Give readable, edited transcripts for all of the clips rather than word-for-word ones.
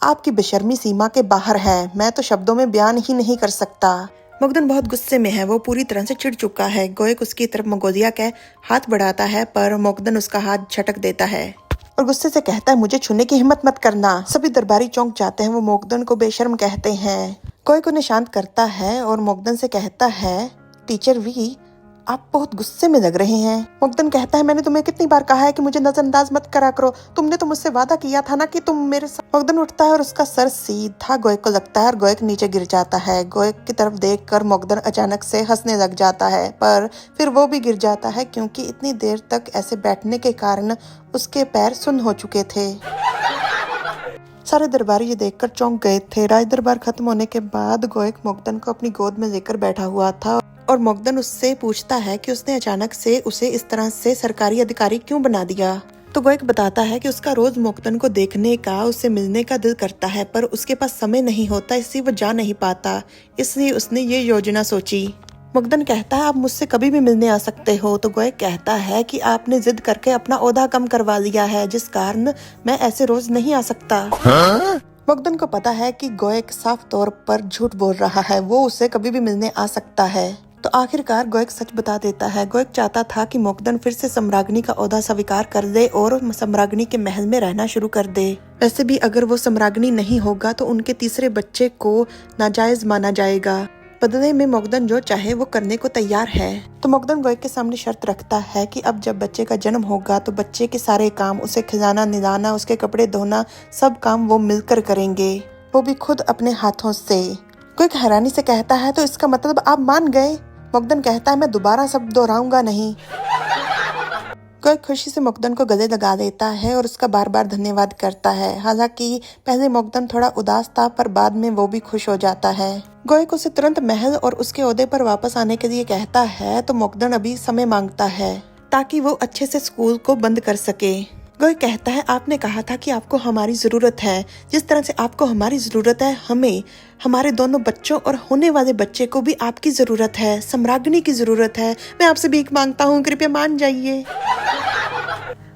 आपकी बेशर्मी सीमा के बाहर है, मैं तो शब्दों में बयान ही नहीं कर सकता। मकदन बहुत गुस्से में है, वो पूरी तरह से चिढ़ चुका है। गोएक उसकी तरफ मंगोलिया के हाथ बढ़ाता है पर मकदन उसका हाथ झटक देता है और गुस्से से कहता है, मुझे छूने की हिम्मत मत करना। सभी दरबारी चौंक जाते हैं, वो मकदन को बेशर्म कहते हैं। गोएक उन्हें शांत करता है और मकदन से कहता है, टीचर वी, आप बहुत गुस्से में लग रहे हैं। मकदन कहता है, मैंने तुम्हें कितनी बार कहा है कि मुझे नजरअंदाज मत करा करो, तुमने तो मुझसे वादा किया था ना कि तुम मेरे साथ। मकदन उठता है और उसका सर सीधा गोएक को लगता है और गोएक नीचे गिर जाता है। गोएक की तरफ देखकर मकदन अचानक से हंसने लग जाता है पर फिर वो भी गिर जाता है क्योंकि इतनी देर तक ऐसे बैठने के कारण उसके पैर सुन्न हो चुके थे। सारे दरबारी ये देखकर चौंक गए थे। राज दरबार खत्म होने के बाद गोएक मकदन को अपनी गोद में लेकर बैठा हुआ था और मकदन उससे पूछता है कि उसने अचानक से उसे इस तरह से सरकारी अधिकारी क्यों बना दिया। तो गोएक बताता है कि उसका रोज मकदन को देखने का, उससे मिलने का दिल करता है पर उसके पास समय नहीं होता, इसलिए वो जा नहीं पाता, इसलिए उसने ये योजना सोची। मकदन कहता है, आप मुझसे कभी भी मिलने आ सकते हो। तो गोएक कहता है कि आपने जिद करके अपना ओहदा कम करवा लिया है, जिस कारण मैं ऐसे रोज नहीं आ सकता। मकदन को पता है कि गोएक साफ तौर पर झूठ बोल रहा है, वो उसे कभी भी मिलने आ सकता है। तो आखिरकार गोएक सच बता देता है। गोएक चाहता था कि मकदन फिर से सम्राज्ञी का ओहदा स्वीकार कर दे और सम्राज्ञी के महल में रहना शुरू कर दे। वैसे भी अगर वो सम्राज्ञी नहीं होगा तो उनके तीसरे बच्चे को नाजायज माना जाएगा। बदले में मकदन जो चाहे वो करने को तैयार है। तो मकदन गोएक के सामने शर्त रखता है कि अब जब बच्चे का जन्म होगा तो बच्चे के सारे काम, उसे खिलाना, निलाना, उसके कपड़े धोना, सब काम वो मिलकर करेंगे, वो भी खुद अपने हाथों से। गोएक हैरानी से कहता है, तो इसका मतलब आप मान गए? मकदन कहता है, मैं दोबारा सब दोहराऊंगा नहीं। गोएक खुशी से मकदन को गले लगा देता है और उसका बार बार धन्यवाद करता है। हालांकि पहले मकदन थोड़ा उदास था पर बाद में वो भी खुश हो जाता है। गोएक उसे तुरंत महल और उसके ओहदे पर वापस आने के लिए कहता है तो मकदन अभी समय मांगता है ताकि वो अच्छे से स्कूल को बंद कर सके। गोएक कहता है, आपने कहा था कि आपको हमारी जरूरत है, जिस तरह से आपको हमारी जरूरत है, हमें, हमारे दोनों बच्चों और होने वाले बच्चे को भी आपकी जरूरत है, सम्राज्ञी की जरूरत है। मैं आपसे भीख मांगता हूँ, कृपया मान जाइए।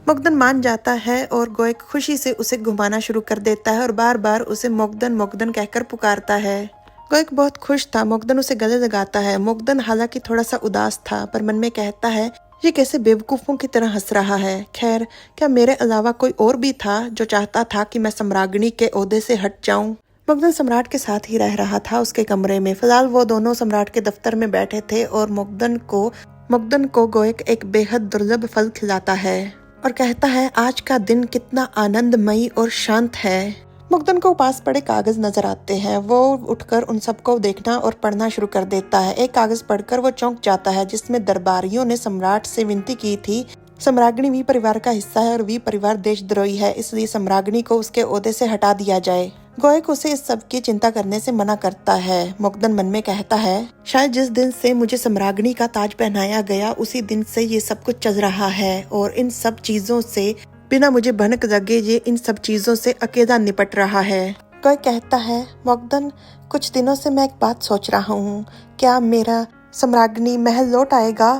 मकदन मान जाता है और गोएक खुशी से उसे घुमाना शुरू कर देता है और बार बार उसे मकदन मकदन कहकर पुकारता है। गोएक बहुत खुश था, मकदन उसे गले लगाता है। मकदन हालांकि थोड़ा सा उदास था पर मन में कहता है, ये कैसे बेवकूफों की तरह हंस रहा है। खैर, क्या मेरे अलावा कोई और भी था जो चाहता था कि मैं सम्राज्ञी के ओहदे से हट जाऊं? मकदन सम्राट के साथ ही रह रहा था उसके कमरे में। फिलहाल वो दोनों सम्राट के दफ्तर में बैठे थे और मकदन को गोएक एक बेहद दुर्लभ फल खिलाता है और कहता है, आज का दिन कितना आनंदमयी और शांत है। मकदन को पास पड़े कागज नजर आते हैं। वो उठकर उन सबको देखना और पढ़ना शुरू कर देता है। एक कागज पढ़कर वो चौंक जाता है जिसमें दरबारियों ने सम्राट से विनती की थी, सम्राज्ञी वी परिवार का हिस्सा है और वी परिवार देशद्रोही है, इसलिए सम्राज्ञी को उसके ओहदे से हटा दिया जाए। गोएक उसे इस सब की चिंता करने से मना करता है। मकदन मन में कहता है, शायद जिस दिन से मुझे सम्राज्ञी का ताज पहनाया गया उसी दिन से ये सब कुछ चल रहा है और इन सब चीजों से बिना मुझे भनक लगे ये इन सब चीजों से अकेला निपट रहा है। गोएक कहता है, मकदन, कुछ दिनों से मैं एक बात सोच रहा हूँ, क्या मेरा सम्राज्ञी महल लौट आएगा?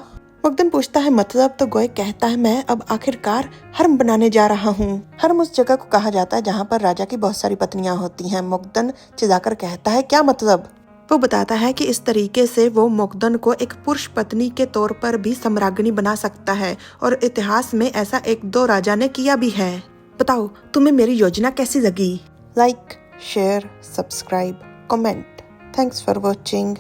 मकदन पूछता है, मतलब? तो गोएक कहता है, मैं अब आखिरकार हरम बनाने जा रहा हूँ। हरम उस जगह को कहा जाता है जहाँ पर राजा की बहुत सारी पत्नियां होती हैं। मकदन चिल्लाकर कहता है, क्या मतलब? वो बताता है कि इस तरीके से वो मकदन को एक पुरुष पत्नी के तौर पर भी सम्राज्ञी बना सकता है और इतिहास में ऐसा एक दो राजा ने किया भी है। बताओ, तुम्हें मेरी योजना कैसी लगी? Like, share, subscribe, comment. Thanks for watching.